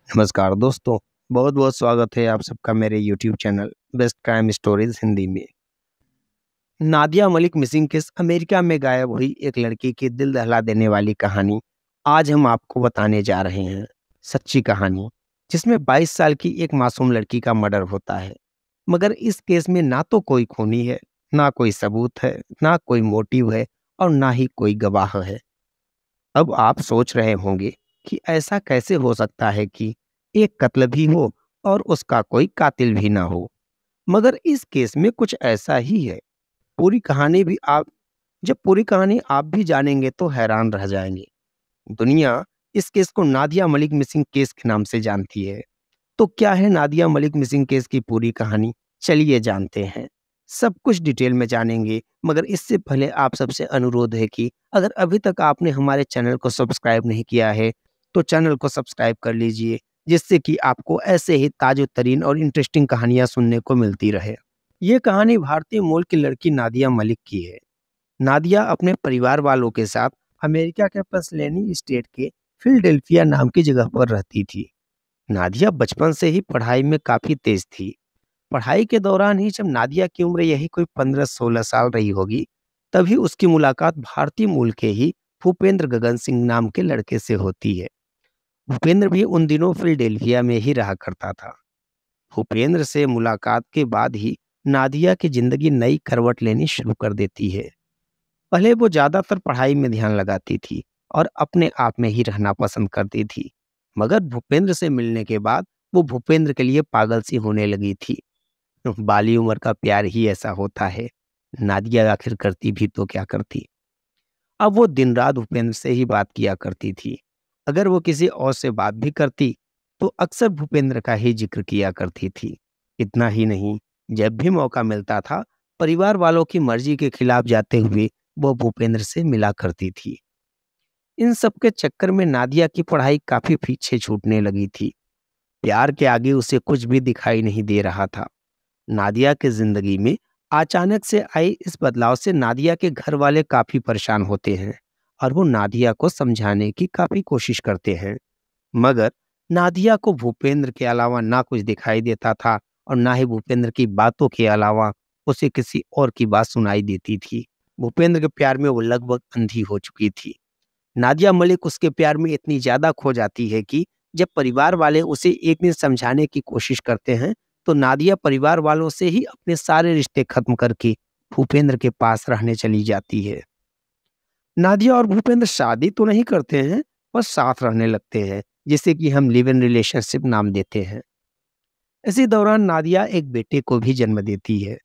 नमस्कार दोस्तों, बहुत बहुत स्वागत है आप सबका मेरे YouTube channel best crime stories Hindi में। Nadia Malik missing case America में गायब हुई एक लड़की की दिल दहला देने वाली कहानी आज हम आपको बताने जा रहे हैं। सच्ची कहानी जिसमें 22 साल की एक मासूम लड़की का मर्डर होता है, मगर इस केस में ना तो कोई खूनी है, ना कोई सबूत है, ना कोई मोटिव है और ना ही कोई गवाह है। अब आप सोच रहे होंगे कि ऐसा कैसे हो सकता है कि एक कत्ल भी हो और उसका कोई कातिल भी ना हो। मगर इस केस में कुछ ऐसा ही है। पूरी कहानी भी आप जब पूरी कहानी आप भी जानेंगे तो हैरान रह जाएंगे। दुनिया इस केस को नादिया मलिक मिसिंग केस के नाम से जानती है। तो क्या है नादिया मलिक मिसिंग केस की पूरी कहानी, चलिए जानते हैं। सब कुछ डिटेल में जानेंगे, मगर इससे पहले आप सबसे अनुरोध है कि अगर अभी तक आपने हमारे चैनल को सब्सक्राइब नहीं किया है तो चैनल को सब्सक्राइब कर लीजिए, जिससे कि आपको ऐसे ही ताजो तरीन और इंटरेस्टिंग कहानियां सुनने को मिलती रहे। ये कहानी भारतीय मूल की लड़की नादिया मलिक की है। नादिया अपने परिवार वालों के साथ अमेरिका के पेंसिल्वेनिया स्टेट के फिलडेल्फिया नाम की जगह पर रहती थी। नादिया बचपन से ही पढ़ाई में काफी तेज थी। पढ़ाई के दौरान ही जब नादिया की उम्र यही कोई 15-16 साल रही होगी, तभी उसकी मुलाकात भारतीय मूल के ही भूपेंद्र गगन सिंह नाम के लड़के से होती है। भूपेंद्र भी उन दिनों फिलडेल्फिया में ही रहा करता था। भूपेंद्र से मुलाकात के बाद ही नादिया की जिंदगी नई करवट लेनी शुरू कर देती है। पहले वो ज्यादातर पढ़ाई में ध्यान लगाती थी और अपने आप में ही रहना पसंद करती थी, मगर भूपेंद्र से मिलने के बाद वो भूपेंद्र के लिए पागल सी होने लगी थी। बाली उम्र का प्यार ही ऐसा होता है। नादिया आखिर करती भी तो क्या करती। अब वो दिन रात भूपेंद्र से ही बात किया करती थी। अगर वो किसी और से बात भी करती तो अक्सर भूपेंद्र का ही जिक्र किया करती थी। इतना ही नहीं, जब भी मौका मिलता था परिवार वालों की मर्जी के खिलाफ जाते हुए वो भूपेंद्र से मिला करती थी। इन सब के चक्कर में नादिया की पढ़ाई काफी पीछे छूटने लगी थी। प्यार के आगे उसे कुछ भी दिखाई नहीं दे रहा था। नादिया की जिंदगी में अचानक से आई इस बदलाव से नादिया के घर वाले काफी परेशान होते हैं और वो नादिया को समझाने की काफी कोशिश करते हैं, मगर नादिया को भूपेंद्र के अलावा ना कुछ दिखाई देता था और ना ही भूपेंद्र की बातों के अलावा उसे किसी और की बात सुनाई देती थी। भूपेंद्र के प्यार में वो लगभग अंधी हो चुकी थी। नादिया मलिक उसके प्यार में इतनी ज्यादा खो जाती है कि जब परिवार वाले उसे एक दिन समझाने की कोशिश करते हैं तो नादिया परिवार वालों से ही अपने सारे रिश्ते खत्म करके भूपेंद्र के पास रहने चली जाती है। नादिया और भूपेंद्र शादी तो नहीं करते हैं, पर साथ रहने लगते हैं, जिसे कि हम लिव इन रिलेशनशिप नाम देते हैं। इसी दौरान नादिया एक बेटे को भी जन्म देती है।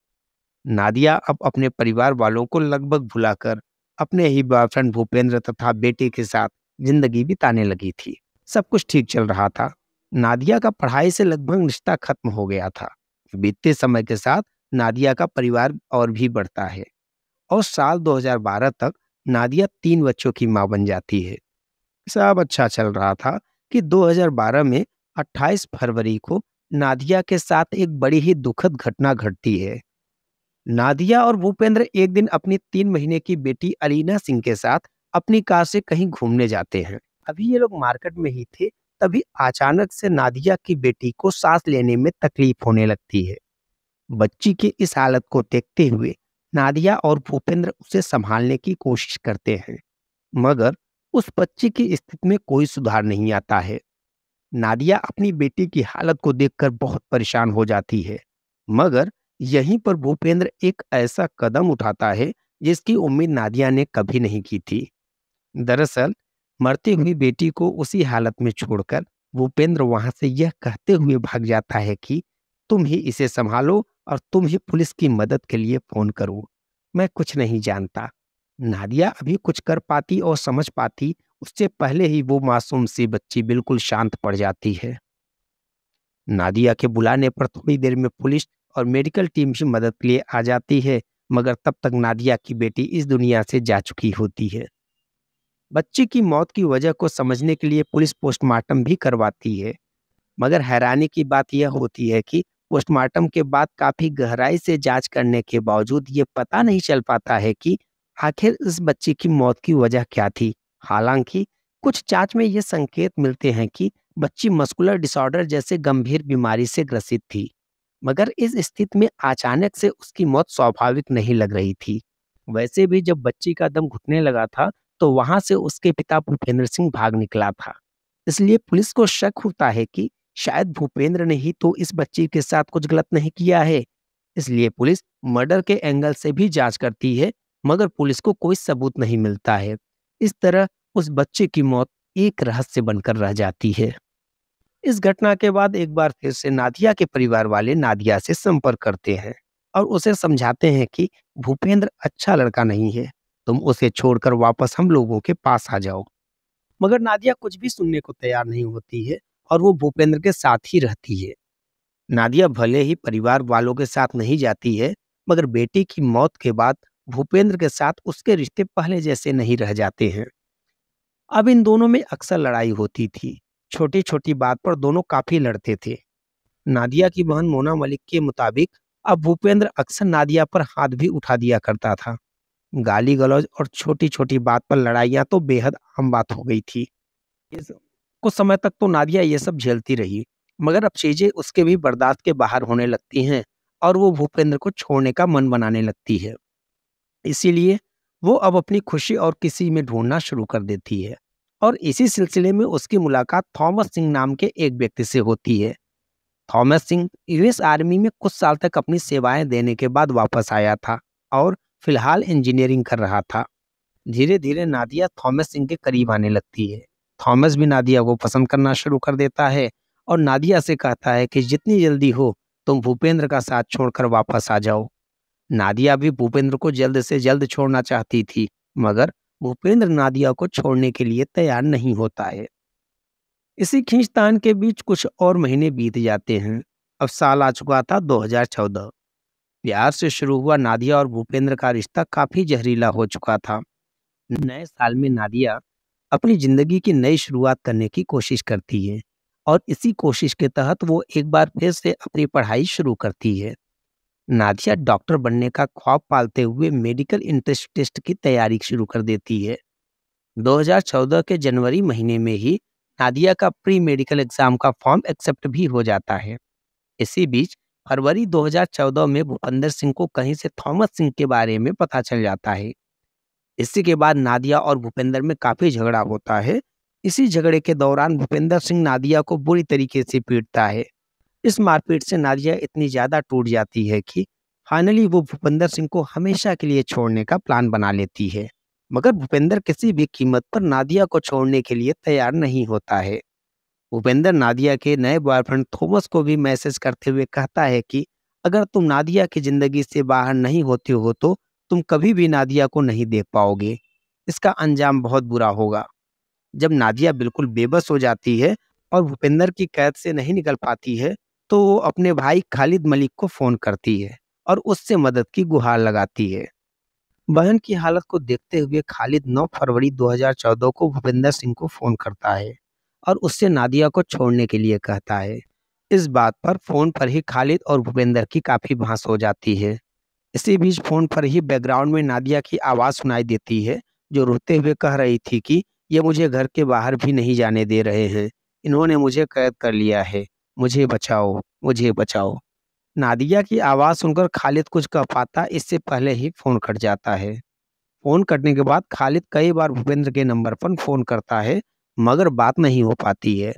नादिया अब अपने परिवार वालों को लगभग भुलाकर अपने ही बॉयफ्रेंड भूपेंद्र तथा बेटे के साथ जिंदगी बिताने लगी थी। सब कुछ ठीक चल रहा था। नादिया का पढ़ाई से लगभग रिश्ता खत्म हो गया था। बीतते समय के साथ नादिया का परिवार और भी बढ़ता है और साल 2012 तक नादिया 3 बच्चों की मां बन जाती है। सब अच्छा चल रहा था कि 2012 में 28 फरवरी को नादिया के साथ एक बड़ी ही दुखद घटना घटती है। नादिया और भूपेंद्र एक दिन अपनी 3 महीने की बेटी अलीना सिंह के साथ अपनी कार से कहीं घूमने जाते हैं। अभी ये लोग मार्केट में ही थे, तभी अचानक से नादिया की बेटी को सांस लेने में तकलीफ होने लगती है। बच्ची की इस हालत को देखते हुए नादिया और भूपेंद्र उसे संभालने की कोशिश करते हैं, मगर उस बच्ची की स्थिति में कोई सुधार नहीं आता है। नादिया अपनी बेटी की हालत को देखकर बहुत परेशान हो जाती है, मगर यहीं पर भूपेंद्र एक ऐसा कदम उठाता है जिसकी उम्मीद नादिया ने कभी नहीं की थी। दरअसल मरती हुई बेटी को उसी हालत में छोड़कर भूपेंद्र वहां से यह कहते हुए भाग जाता है कि तुम ही इसे संभालो और तुम ही पुलिस की मदद के लिए फोन करो। मैं कुछ नहीं जानता। नादिया अभी कुछ कर पाती और समझ पाती उससे पहले ही वो मासूम सी बच्ची बिल्कुल शांत पड़ जाती है। नादिया के बुलाने पर थोड़ी देर में पुलिस और मेडिकल टीम की मदद के लिए आ जाती है, मगर तब तक नादिया की बेटी इस दुनिया से जा चुकी होती है। बच्ची की मौत की वजह को समझने के लिए पुलिस पोस्टमार्टम भी करवाती है, मगर हैरानी की बात यह होती है कि पोस्टमार्टम के बाद काफी गहराई से जांच करने के बावजूद ये पता नहीं चल पाता है कि आखिर इस बच्ची की मौत की वजह क्या थी। हालांकि कुछ जांच में ये संकेत मिलते हैं कि बच्ची मस्कुलर डिसऑर्डर जैसे गंभीर बीमारी से ग्रसित थी, मगर इस स्थिति में अचानक से उसकी मौत स्वाभाविक नहीं लग रही थी। वैसे भी जब बच्ची का दम घुटने लगा था, तो वहां से उसके पिता भूपेंद्र सिंह भाग निकला था। इसलिए पुलिस को शक होता है कि शायद भूपेंद्र ने ही तो इस बच्ची के साथ कुछ गलत नहीं किया है। इसलिए पुलिस मर्डर के एंगल से भी जांच करती है, मगर पुलिस को कोई सबूत नहीं मिलता है। इस तरह उस बच्चे की मौत एक रहस्य बनकर रह जाती है। इस घटना के बाद एक बार फिर से नादिया के परिवार वाले नादिया से संपर्क करते हैं और उसे समझाते हैं कि भूपेंद्र अच्छा लड़का नहीं है, तुम उसे छोड़कर वापस हम लोगों के पास आ जाओ। मगर नादिया कुछ भी सुनने को तैयार नहीं होती है और वो भूपेंद्र के साथ ही रहती है। नादिया भले ही परिवार वालों के साथ नहीं जाती है, मगर बेटी की मौत के बाद भूपेंद्र के साथ उसके रिश्ते पहले जैसे नहीं रह जाते हैं। अब इन दोनों में अक्सर लड़ाई होती थी। छोटी छोटी बात पर दोनों काफी लड़ते थे। नादिया की बहन मोना मलिक के मुताबिक अब भूपेंद्र अक्सर नादिया पर हाथ भी उठा दिया करता था। गाली गलौज और छोटी छोटी बात पर लड़ाइयां तो बेहद आम बात हो गई थी। कुछ समय तक तो नादिया ये सब झेलती रही, मगर अब चीजें उसके भी बर्दाश्त के बाहर होने लगती हैं और वो भूपेंद्र को छोड़ने का मन बनाने लगती है। इसीलिए वो अब अपनी खुशी और किसी में ढूंढना शुरू कर देती है और इसी सिलसिले में उसकी मुलाकात थॉमस सिंह नाम के एक व्यक्ति से होती है। थॉमस सिंह यूएस आर्मी में कुछ साल तक अपनी सेवाएं देने के बाद वापस आया था और फिलहाल इंजीनियरिंग कर रहा था। धीरे धीरे नादिया थॉमस सिंह के करीब आने लगती है। थॉमस भी नादिया को पसंद करना शुरू कर देता है और नादिया से कहता है कि जितनी जल्दी हो तुम भूपेंद्र का साथ छोड़कर वापस आ जाओ। नादिया भी भूपेंद्र को जल्द से जल्द छोड़ना चाहती थी, मगर भूपेंद्र नादिया को छोड़ने के लिए तैयार नहीं होता है। इसी खींचतान के बीच कुछ और महीने बीत जाते हैं। अब साल आ चुका था 2014। प्यार से शुरू हुआ नादिया और भूपेंद्र का रिश्ता काफी जहरीला हो चुका था। नए साल में नादिया अपनी जिंदगी की नई शुरुआत करने की कोशिश करती है और इसी कोशिश के तहत वो एक बार फिर से अपनी पढ़ाई शुरू करती है। नादिया डॉक्टर बनने का ख्वाब पालते हुए मेडिकल एंट्रेंस टेस्ट की तैयारी शुरू कर देती है। 2014 के जनवरी महीने में ही नादिया का प्री मेडिकल एग्जाम का फॉर्म एक्सेप्ट भी हो जाता है। इसी बीच फरवरी 2014 में भूपेंद्र सिंह को कहीं से थॉमस सिंह के बारे में पता चल जाता है। इसी के बाद नादिया और भूपेंद्र में काफी झगड़ा होता है। इसी झगड़े के दौरान भूपेंद्र सिंह नादिया को बुरी तरीके से पीटता है। इस मारपीट से नादिया इतनी ज्यादा टूट जाती है कि फाइनली वो भूपेंद्र सिंह को हमेशा के लिए छोड़ने का प्लान बना लेती है। मगर भूपेंद्र किसी भी कीमत पर नादिया को छोड़ने के लिए तैयार नहीं होता है। भूपेंद्र नादिया के नए बॉयफ्रेंड थॉमस को भी मैसेज करते हुए कहता है कि अगर तुम नादिया की जिंदगी से बाहर नहीं होते हो तो तुम कभी भी नादिया को नहीं देख पाओगे। इसका अंजाम बहुत बुरा होगा। जब नादिया बिल्कुल बेबस हो जाती है और भूपेंद्र की कैद से नहीं निकल पाती है, तो वो अपने भाई खालिद मलिक को फोन करती है और उससे मदद की गुहार लगाती है। बहन की हालत को देखते हुए खालिद 9 फरवरी 2014 को भूपेंद्र सिंह को फोन करता है और उससे नादिया को छोड़ने के लिए कहता है। इस बात पर फोन पर ही खालिद और भूपेंद्र की काफी बहस हो जाती है। इसी बीच फोन पर ही बैकग्राउंड में नादिया की आवाज सुनाई देती है, जो रोते हुए कह रही थी कि ये मुझे घर के बाहर भी नहीं जाने दे रहे हैं, इन्होंने मुझे कैद कर लिया है, मुझे बचाओ, मुझे बचाओ। नादिया की आवाज सुनकर खालिद कुछ कह पाता इससे पहले ही फोन कट जाता है। फोन कटने के बाद खालिद कई बार भूपेंद्र के नंबर पर फोन करता है, मगर बात नहीं हो पाती है।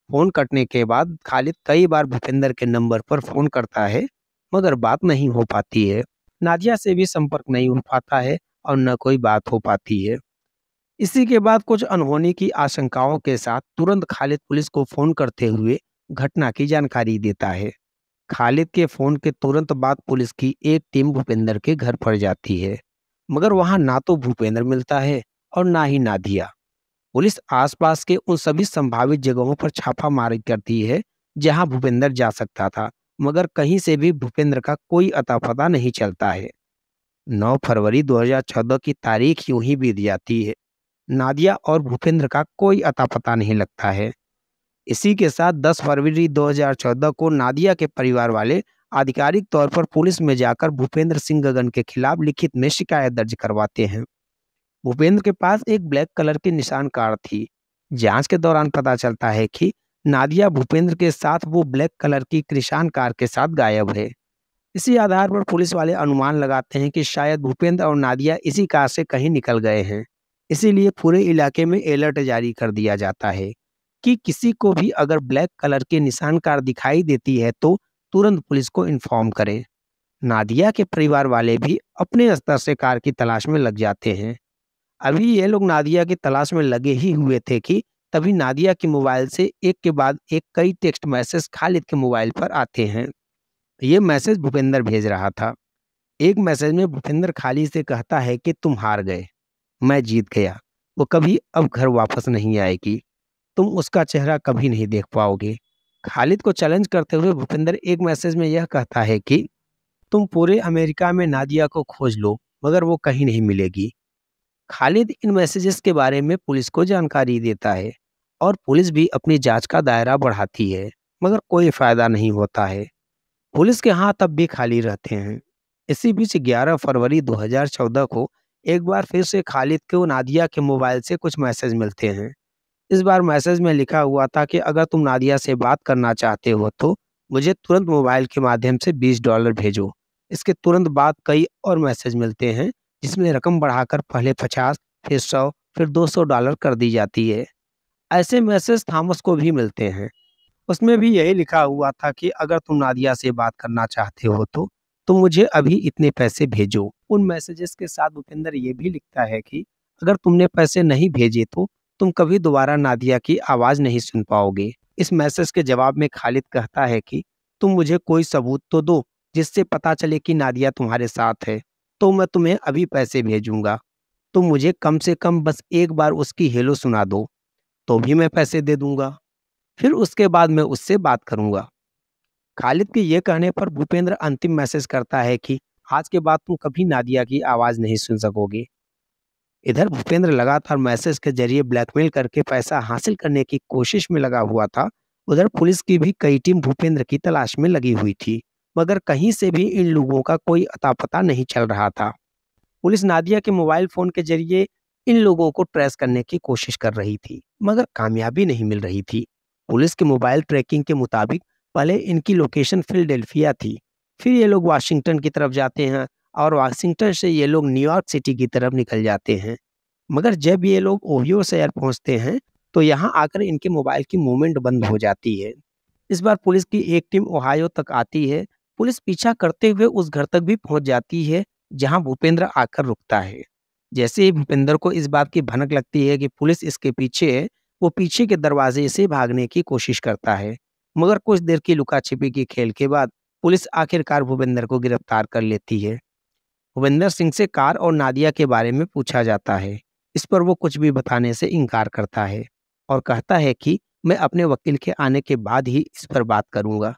फोन कटने के बाद खालिद कई बार भूपेंद्र के नंबर पर फोन करता है, मगर बात नहीं हो पाती है। नादिया से भी संपर्क नहीं हो पाता है और न कोई बात हो पाती है। इसी के बाद कुछ अनहोनी की आशंकाओं के साथ तुरंत खालिद पुलिस को फोन करते हुए घटना की जानकारी देता है। खालिद के फोन के तुरंत बाद पुलिस की एक टीम भूपेंद्र के घर पर जाती है, मगर वहां ना तो भूपेंद्र मिलता है और ना ही नादिया। पुलिस आसपास के उन सभी संभावित जगहों पर छापामारी करती है जहां भूपेंद्र जा सकता था, मगर कहीं से भी भूपेंद्र का कोई अता पता नहीं चलता है। 9 फरवरी 2014 की तारीख यूं ही बीत जाती है। नादिया और भूपेंद्र का कोई अता पता नहीं लगता है। इसी के साथ 10 फरवरी 2014 को नादिया के परिवार वाले आधिकारिक तौर पर पुलिस में जाकर भूपेंद्र सिंह गगन के खिलाफ लिखित में शिकायत दर्ज करवाते हैं। भूपेंद्र के पास एक ब्लैक कलर की निशान कार थी, जांच के दौरान पता चलता है कि नादिया भूपेंद्र के साथ वो ब्लैक कलर की क्रिशान कार के साथ गायब है। इसी आधार पर पुलिस वाले अनुमान लगाते हैं कि शायद भूपेंद्र और नादिया इसी कार से कहीं निकल गए हैं। इसीलिए पूरे इलाके में अलर्ट जारी कर दिया जाता है कि किसी को भी अगर ब्लैक कलर की निशान कार दिखाई देती है तो तुरंत पुलिस को इन्फॉर्म करें। नादिया के परिवार वाले भी अपने स्तर से कार की तलाश में लग जाते हैं। अभी ये लोग नादिया की तलाश में लगे ही हुए थे कि तभी नादिया के मोबाइल से एक के बाद एक कई टेक्स्ट मैसेज खालिद के मोबाइल पर आते हैं। ये मैसेज भूपेंद्र भेज रहा था। एक मैसेज में भूपेंद्र खालिद से कहता है कि तुम हार गए, मैं जीत गया, वो कभी अब घर वापस नहीं आएगी, तुम उसका चेहरा कभी नहीं देख पाओगे। खालिद को चैलेंज करते हुए भूपेंद्र एक मैसेज में यह कहता है कि तुम पूरे अमेरिका में नादिया को खोज लो मगर वो कहीं नहीं मिलेगी। खालिद इन मैसेजेस के बारे में पुलिस को जानकारी देता है और पुलिस भी अपनी जांच का दायरा बढ़ाती है, मगर कोई फायदा नहीं होता है। पुलिस के हाथ अब भी खाली रहते हैं। इसी बीच 11 फरवरी 2014 को एक बार फिर से खालिद को नादिया के मोबाइल से कुछ मैसेज मिलते हैं। इस बार मैसेज में लिखा हुआ था कि अगर तुम नादिया से बात करना चाहते हो तो मुझे तुरंत मोबाइल के माध्यम से $20 भेजो। इसके तुरंत बाद कई और मैसेज मिलते हैं जिसमें रकम बढ़ाकर पहले 50, फिर 100, फिर $200 कर दी जाती है। ऐसे मैसेज थॉमस को भी मिलते हैं। उसमें भी यही लिखा हुआ था कि अगर तुम नादिया से बात करना चाहते हो तो तुम मुझे अभी इतने पैसे भेजो। उन मैसेजेस के साथ भूपेंद्र ये भी लिखता है कि अगर तुमने पैसे नहीं भेजे तो तुम कभी दोबारा नादिया की आवाज़ नहीं सुन पाओगे। इस मैसेज के जवाब में खालिद कहता है कि तुम मुझे कोई सबूत तो दो जिससे पता चले कि नादिया तुम्हारे साथ है, तो मैं तुम्हें अभी पैसे भेजूंगा। तुम मुझे कम से कम बस एक बार उसकी हेलो सुना दो तो भी मैं पैसे दे दूंगा। फिर उसके बाद मैं उससे बात करूंगा। खालिद के ये कहने पर भूपेंद्र अंतिम मैसेज करता है कि आज के बाद तुम कभी नादिया की आवाज़ नहीं सुन सकोगे। इधर भूपेंद्र लगातार मैसेज के जरिए ब्लैकमेल करके पैसा हासिल करने की कोशिश में लगा हुआ था। उधर पुलिस की भी कई टीम भूपेंद्र की तलाश में लगी हुई थी, मगर कहीं से भी इन लोगों का कोई अता पता नहीं चल रहा था। पुलिस नादिया के मोबाइल फोन के जरिए इन लोगों को ट्रेस करने की कोशिश कर रही थी, मगर कामयाबी नहीं मिल रही थी। पुलिस के मोबाइल ट्रैकिंग के मुताबिक पहले इनकी लोकेशन फिलाडेल्फिया थी, फिर ये लोग वाशिंगटन की तरफ जाते हैं और वाशिंगटन से ये लोग न्यूयॉर्क सिटी की तरफ निकल जाते हैं। मगर जब ये लोग ओहियो शहर पहुंचते हैं तो यहाँ आकर इनके मोबाइल की मूवमेंट बंद हो जाती है। इस बार पुलिस की एक टीम ओहायो तक आती है। पुलिस पीछा करते हुए उस घर तक भी पहुंच जाती है जहां भूपेंद्र आकर रुकता है। जैसे ही भूपेंद्र को इस बात की भनक लगती है कि पुलिस इसके पीछे है, वो पीछे के दरवाजे से भागने की कोशिश करता है, मगर कुछ देर की लुका छिपी की खेल के बाद पुलिस आखिरकार भूपेंद्र को गिरफ्तार कर लेती है। भूपेंद्र सिंह से कार और नादिया के बारे में पूछा जाता है। इस पर वो कुछ भी बताने से इनकार करता है और कहता है कि मैं अपने वकील के आने के बाद ही इस पर बात करूंगा।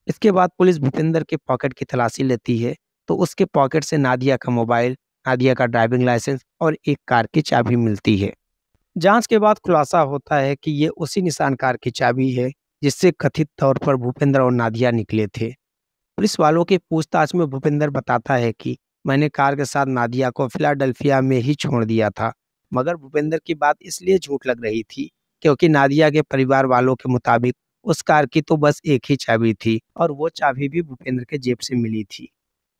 इसके बाद पुलिस भूपेंद्र के पॉकेट की तलाशी लेती है तो उसके पॉकेट से नादिया का मोबाइल, नादिया का ड्राइविंग लाइसेंस और एक कार की चाबी मिलती है। जांच के बाद खुलासा होता है कि ये उसी निशान कार की चाबी है जिससे कथित तौर पर भूपेंद्र और नादिया निकले थे। पुलिस वालों की पूछताछ में भूपेंद्र बताता है कि मैंने कार के साथ नादिया को फिलाडेल्फिया में ही छोड़ दिया था, मगर भूपेंद्र की बात इसलिए झूठ लग रही थी क्योंकि नादिया के परिवार वालों के मुताबिक उस कार की तो बस एक ही चाबी थी और वो चाबी भी भूपेंद्र के जेब से मिली थी।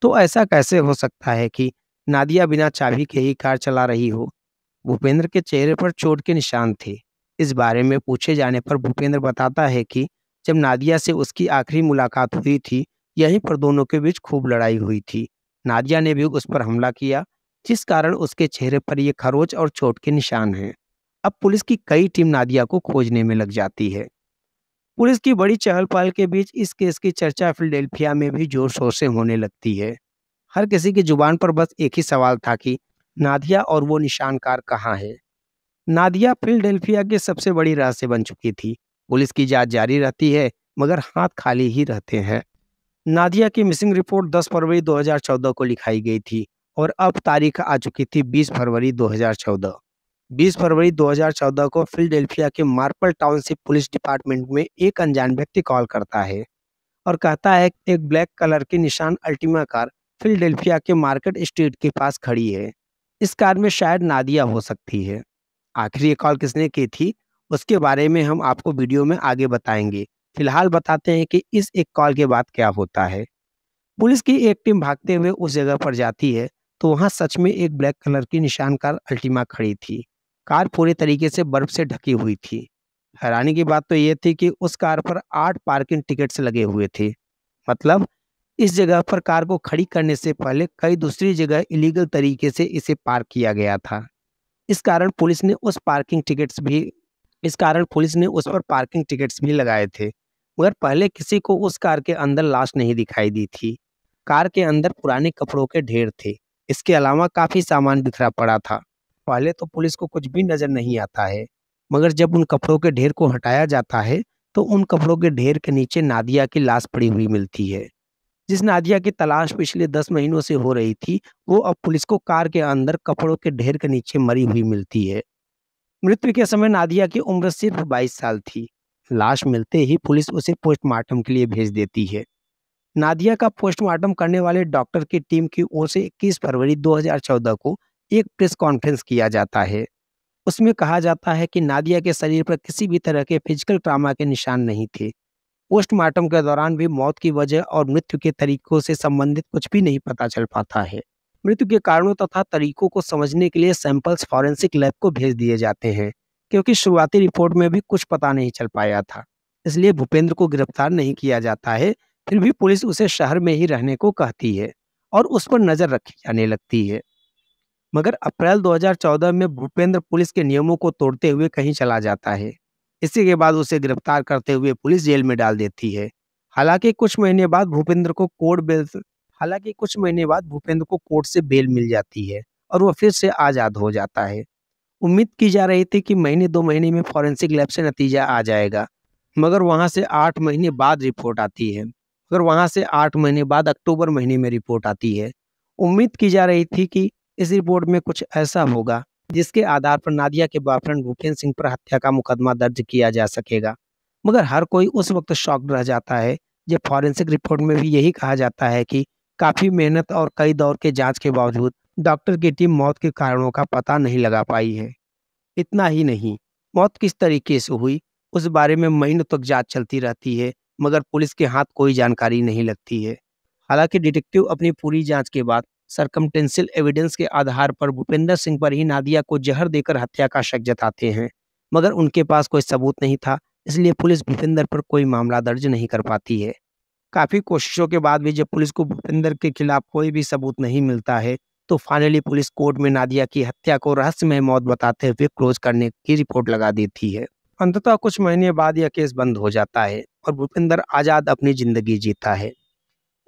तो ऐसा कैसे हो सकता है कि नादिया बिना चाबी के ही कार चला रही हो? भूपेंद्र के चेहरे पर चोट के निशान थे। इस बारे में पूछे जाने पर भूपेंद्र बताता है कि जब नादिया से उसकी आखिरी मुलाकात हुई थी, यहीं पर दोनों के बीच खूब लड़ाई हुई थी। नादिया ने भी उस पर हमला किया, जिस कारण उसके चेहरे पर ये खरोच और चोट के निशान हैं। अब पुलिस की कई टीम नादिया को खोजने में लग जाती है। पुलिस की बड़ी चहल पहल के बीच इस केस की चर्चा फिलाडेल्फिया में भी जोर शोर से होने लगती है। हर किसी की जुबान पर बस एक ही सवाल था कि नादिया और वो निशानकार कहाँ है। नादिया फिलाडेल्फिया की सबसे बड़ी रहस्य बन चुकी थी। पुलिस की जांच जारी रहती है, मगर हाथ खाली ही रहते हैं। नादिया की मिसिंग रिपोर्ट 10 फरवरी 2014 को लिखाई गई थी और अब तारीख आ चुकी थी 20 फरवरी 2014। 20 फरवरी 2014 को फिलाडेल्फिया के मार्पल टाउनशिप पुलिस डिपार्टमेंट में एक अनजान व्यक्ति कॉल करता है और कहता है कि एक ब्लैक कलर की निशान अल्टीमा कार फिलाडेल्फिया के मार्केट स्ट्रीट के पास खड़ी है। इस कार में शायद नादिया हो सकती है। आखिर ये कॉल किसने की थी? उसके बारे में हम आपको वीडियो में आगे बताएंगे। फिलहाल बताते हैं कि इस एक कॉल के बाद क्या होता है। पुलिस की एक टीम भागते हुए उस जगह पर जाती है तो वहां सच में एक ब्लैक कलर की निशान कार अल्टीमा खड़ी थी। कार पूरी तरीके से बर्फ से ढकी हुई थी। हैरानी की बात तो ये थी कि उस कार पर 8 पार्किंग टिकट्स लगे हुए थे। मतलब इस जगह पर कार को खड़ी करने से पहले कई दूसरी जगह इलीगल तरीके से इसे पार्क किया गया था। इस कारण पुलिस ने उस पार्किंग टिकट्स भी इस कारण पुलिस ने उस पर पार्किंग टिकट्स भी लगाए थे। मगर पहले किसी को उस कार के अंदर लाश नहीं दिखाई दी थी। कार के अंदर पुराने कपड़ों के ढेर थे। इसके अलावा काफी सामान बिखरा पड़ा था। पहले तो पुलिस को कुछ भी नजर नहीं आता है, मगर जब उन कपड़ों के ढेर को हटाया जाता है तो उन कपड़ों के ढेर के नीचे नादिया की लाश पड़ी हुई मिलती है। जिस नादिया की तलाश पिछले 10 महीनों से हो रही थी, वो अब पुलिस को कार के अंदर कपड़ों के ढेर के नीचे मरी हुई मिलती है। मृत्यु के समय नादिया की उम्र सिर्फ 22 साल थी। लाश मिलते ही पुलिस उसे पोस्टमार्टम के लिए भेज देती है। नादिया का पोस्टमार्टम करने वाले डॉक्टर की टीम की ओर से 21 फरवरी 2014 को एक प्रेस कॉन्फ्रेंस किया जाता है। उसमें कहा जाता है कि नादिया के शरीर पर किसी भी तरह के फिजिकल ट्रॉमा के निशान नहीं थे। पोस्टमार्टम के दौरान भी मौत की वजह और मृत्यु के तरीकों से संबंधित कुछ भी नहीं पता चल पाता है। मृत्यु के कारणों तथा तरीकों को समझने के लिए सैंपल्स फॉरेंसिक लैब को भेज दिए जाते हैं, क्योंकि शुरुआती रिपोर्ट में भी कुछ पता नहीं चल पाया था। इसलिए भूपेंद्र को गिरफ्तार नहीं किया जाता है। फिर भी पुलिस उसे शहर में ही रहने को कहती है और उस पर नजर रखी जाने लगती है। मगर अप्रैल 2014 में भूपेंद्र पुलिस के नियमों को तोड़ते हुए कहीं चला जाता है। इसी के बाद उसे गिरफ्तार करते हुए पुलिस जेल में डाल देती है। हालांकि कुछ महीने बाद भूपेंद्र को कोर्ट से बेल मिल जाती है और वह फिर से आज़ाद हो जाता है। उम्मीद की जा रही थी कि महीने 2 महीने में फॉरेंसिक लैब से नतीजा आ जाएगा, मगर वहां से 8 महीने बाद रिपोर्ट आती है। अक्टूबर महीने में रिपोर्ट आती है। उम्मीद की जा रही थी कि इस रिपोर्ट में कुछ ऐसा होगा जिसके आधार पर नादिया के बॉयफ्रेंड भूपेंद्र सिंह पर हत्या का मुकदमा दर्ज किया जा सकेगा। मगर हर कोई उस वक्त शॉक्ड रह जाता है जब फॉरेंसिक रिपोर्ट में भी यही कहा जाता है कि काफी मेहनत और कई दौर के जांच के बावजूद डॉक्टर की टीम मौत के कारणों का पता नहीं लगा पाई है। इतना ही नहीं, मौत किस तरीके से हुई उस बारे में महीनों तक जांच चलती रहती है, मगर पुलिस के हाथ कोई जानकारी नहीं लगती है। हालांकि डिटेक्टिव अपनी पूरी जांच के बाद सरकमटेंशियल एविडेंस के आधार पर भूपेंद्र सिंह पर ही नादिया को जहर देकर हत्या का शक जताते हैं, मगर उनके पास कोई सबूत नहीं था। इसलिए पुलिस भूपेंद्र पर कोई मामला दर्ज नहीं कर पाती है। काफी कोशिशों के बाद भी जब पुलिस को भूपेंद्र के खिलाफ कोई भी सबूत नहीं मिलता है, तो फाइनली पुलिस कोर्ट में नादिया की हत्या को रहस्यमय मौत बताते हुए क्लोज करने की रिपोर्ट लगा देती है। अंततः कुछ महीने बाद यह केस बंद हो जाता है और भूपेंद्र आजाद अपनी जिंदगी जीता है।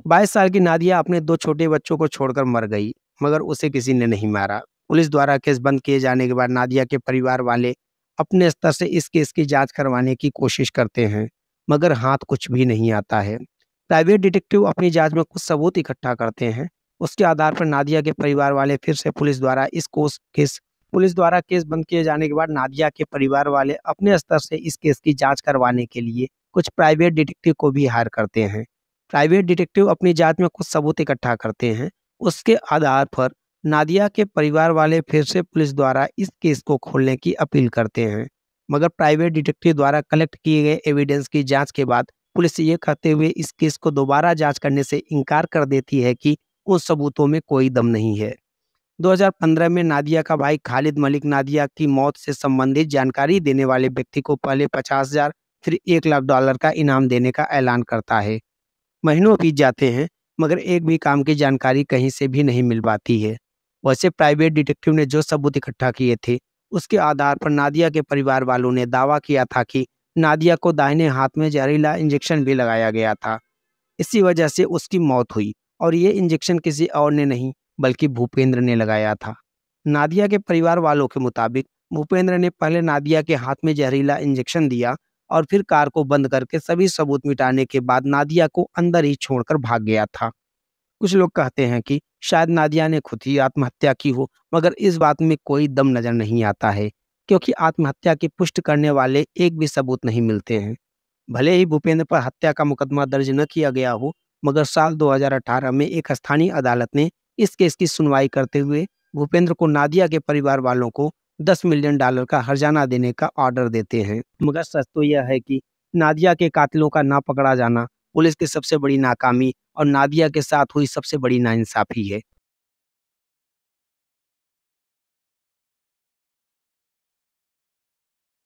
22 साल की नादिया अपने 2 छोटे बच्चों को छोड़कर मर गई, मगर उसे किसी ने नहीं मारा। पुलिस द्वारा केस बंद किए जाने के बाद नादिया के परिवार वाले अपने स्तर से इस केस की जांच करवाने की कोशिश करते हैं, मगर हाथ कुछ भी नहीं आता है। प्राइवेट डिटेक्टिव अपनी जांच में कुछ सबूत इकट्ठा करते हैं। उसके आधार पर नादिया के परिवार वाले फिर से पुलिस द्वारा केस बंद किए जाने के बाद नादिया के परिवार वाले अपने स्तर से इस केस की जांच करवाने के लिए कुछ प्राइवेट डिटेक्टिव को भी हायर करते हैं। प्राइवेट डिटेक्टिव अपनी जांच में कुछ सबूत इकट्ठा करते हैं। उसके आधार पर नादिया के परिवार वाले फिर से पुलिस द्वारा इस केस को खोलने की अपील करते हैं, मगर प्राइवेट डिटेक्टिव द्वारा कलेक्ट किए गए एविडेंस की जांच के बाद पुलिस ये कहते हुए इस केस को दोबारा जांच करने से इनकार कर देती है कि उन सबूतों में कोई दम नहीं है। 2015 में नादिया का भाई खालिद मलिक नादिया की मौत से संबंधित जानकारी देने वाले व्यक्ति को पहले 50,000 फिर $1,00,000 का इनाम देने का ऐलान करता है। महीनों बीत जाते हैं, मगर एक भी काम की जानकारी कहीं से भी नहीं मिल पाती है। वैसे प्राइवेट डिटेक्टिव ने जो सबूत इकट्ठा किए थे, उसके आधार पर नादिया के परिवार वालों ने दावा किया था कि नादिया को दाहिने हाथ में जहरीला इंजेक्शन भी लगाया गया था। इसी वजह से उसकी मौत हुई और ये इंजेक्शन किसी और ने नहीं बल्कि भूपेंद्र ने लगाया था। नादिया के परिवार वालों के मुताबिक भूपेंद्र ने पहले नादिया के हाथ में जहरीला इंजेक्शन दिया और फिर कार को बंद करके सभी सबूत मिटाने के बाद नादिया को अंदर ही छोड़कर भाग गया था। कुछ लोग कहते हैं कि शायद नादिया ने खुद ही आत्महत्या की हो, मगर इस बात में कोई दम नजर नहीं आता है, क्योंकि आत्महत्या की पुष्टि करने वाले एक भी सबूत नहीं मिलते हैं। भले ही भूपेंद्र पर हत्या का मुकदमा दर्ज न किया गया हो, मगर साल 2018 में एक स्थानीय अदालत ने इस केस की सुनवाई करते हुए भूपेंद्र को नादिया के परिवार वालों को $10 मिलियन का हर्जाना देने का ऑर्डर देते हैं। मगर सच तो यह है कि नादिया के कातिलों का ना पकड़ा जाना पुलिस की सबसे बड़ी नाकामी और नादिया के साथ हुई सबसे बड़ी नाइंसाफी है।